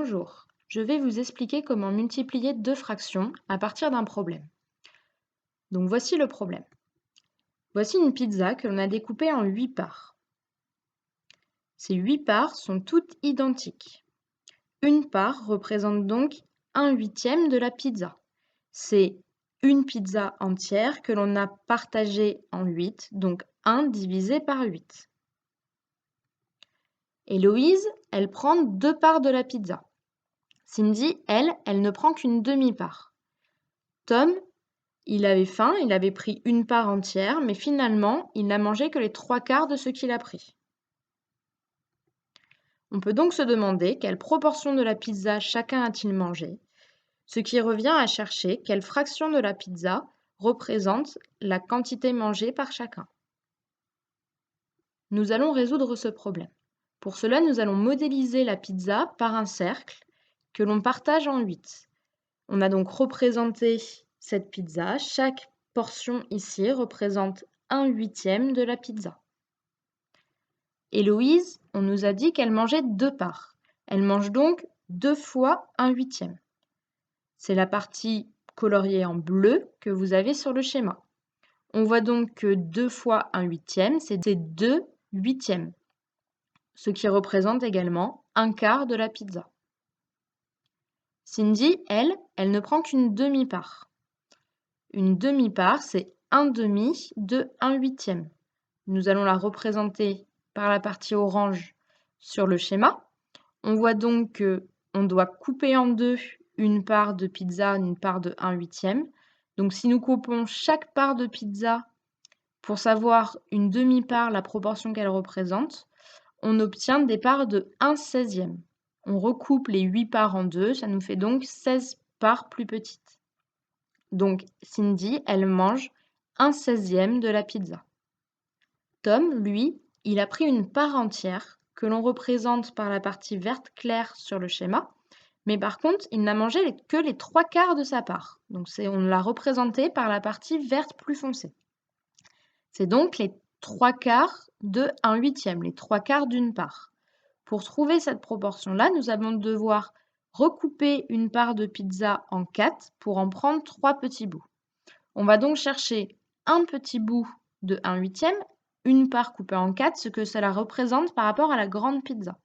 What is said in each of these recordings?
Bonjour, je vais vous expliquer comment multiplier deux fractions à partir d'un problème. Donc voici le problème. Voici une pizza que l'on a découpée en 8 parts. Ces 8 parts sont toutes identiques. Une part représente donc 1/8 de la pizza. C'est une pizza entière que l'on a partagée en 8, donc 1 divisé par 8. Héloïse, elle prend 2 parts de la pizza. Cindy, elle ne prend qu'une demi-part. Tom, il avait faim, il avait pris une part entière, mais finalement, il n'a mangé que les 3/4 de ce qu'il a pris. On peut donc se demander quelle proportion de la pizza chacun a-t-il mangé, ce qui revient à chercher quelle fraction de la pizza représente la quantité mangée par chacun. Nous allons résoudre ce problème. Pour cela, nous allons modéliser la pizza par un cercle que l'on partage en 8. On a donc représenté cette pizza. Chaque portion ici représente 1/8 de la pizza. Héloïse, on nous a dit qu'elle mangeait 2 parts. Elle mange donc 2 fois 1/8. C'est la partie coloriée en bleu que vous avez sur le schéma. On voit donc que 2 fois 1/8, c'est 2/8, ce qui représente également 1/4 de la pizza. Cindy, elle ne prend qu'une demi-part. Une demi-part, c'est 1/2 de 1/8. Nous allons la représenter par la partie orange sur le schéma. On voit donc qu'on doit couper en deux une part de pizza, une part de 1/8. Donc si nous coupons chaque part de pizza pour savoir une demi-part, la proportion qu'elle représente, on obtient des parts de 1/16. On recoupe les 8 parts en deux, ça nous fait donc 16 parts plus petites. Donc Cindy, elle mange 1/16 de la pizza. Tom, lui, il a pris une part entière que l'on représente par la partie verte claire sur le schéma, mais par contre, il n'a mangé que les 3/4 de sa part. Donc on l'a représenté par la partie verte plus foncée. C'est donc les 3/4 de 1/8, les 3/4 d'une part. Pour trouver cette proportion-là, nous allons devoir recouper une part de pizza en 4 pour en prendre 3 petits bouts. On va donc chercher un petit bout de 1/8, une part coupée en 4, ce que cela représente par rapport à la grande pizza.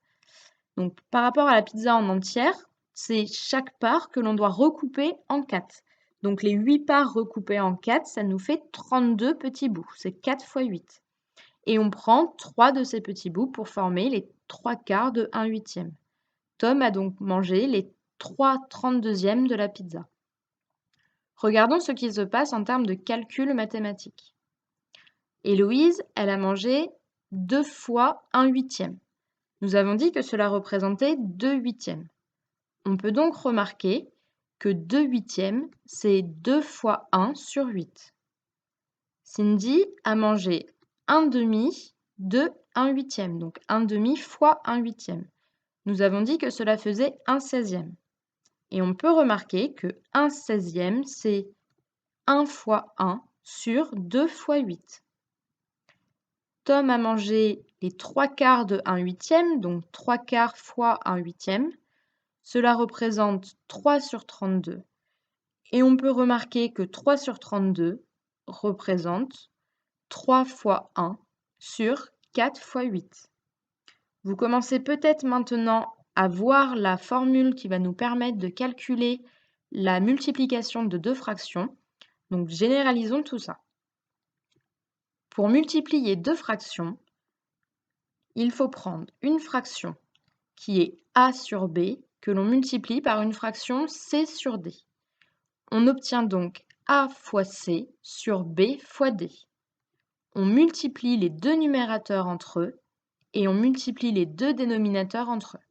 Donc par rapport à la pizza en entière, c'est chaque part que l'on doit recouper en 4. Donc les 8 parts recoupées en 4, ça nous fait 32 petits bouts, c'est 4 fois 8. Et on prend 3 de ces petits bouts pour former les 3/4 de 1/8. Tom a donc mangé les 3/32 de la pizza. Regardons ce qui se passe en termes de calcul mathématique. Héloïse, elle a mangé 2 fois 1/8. Nous avons dit que cela représentait 2/8. On peut donc remarquer que 2/8, c'est 2 fois 1 sur 8. Cindy a mangé 1/2 de 1/8, donc 1/2 fois 1/8. Nous avons dit que cela faisait 1/16. Et on peut remarquer que 1/16, c'est 1 fois 1 sur 2 fois 8. Tom a mangé les 3/4 de 1/8, donc 3/4 fois 1/8. Cela représente 3 sur 32. Et on peut remarquer que 3 sur 32 représente 3 fois 1 sur 4 fois 8. Vous commencez peut-être maintenant à voir la formule qui va nous permettre de calculer la multiplication de deux fractions. Donc généralisons tout ça. Pour multiplier deux fractions, il faut prendre une fraction qui est a sur b que l'on multiplie par une fraction c sur d. On obtient donc a fois c sur b fois d. On multiplie les deux numérateurs entre eux et on multiplie les deux dénominateurs entre eux.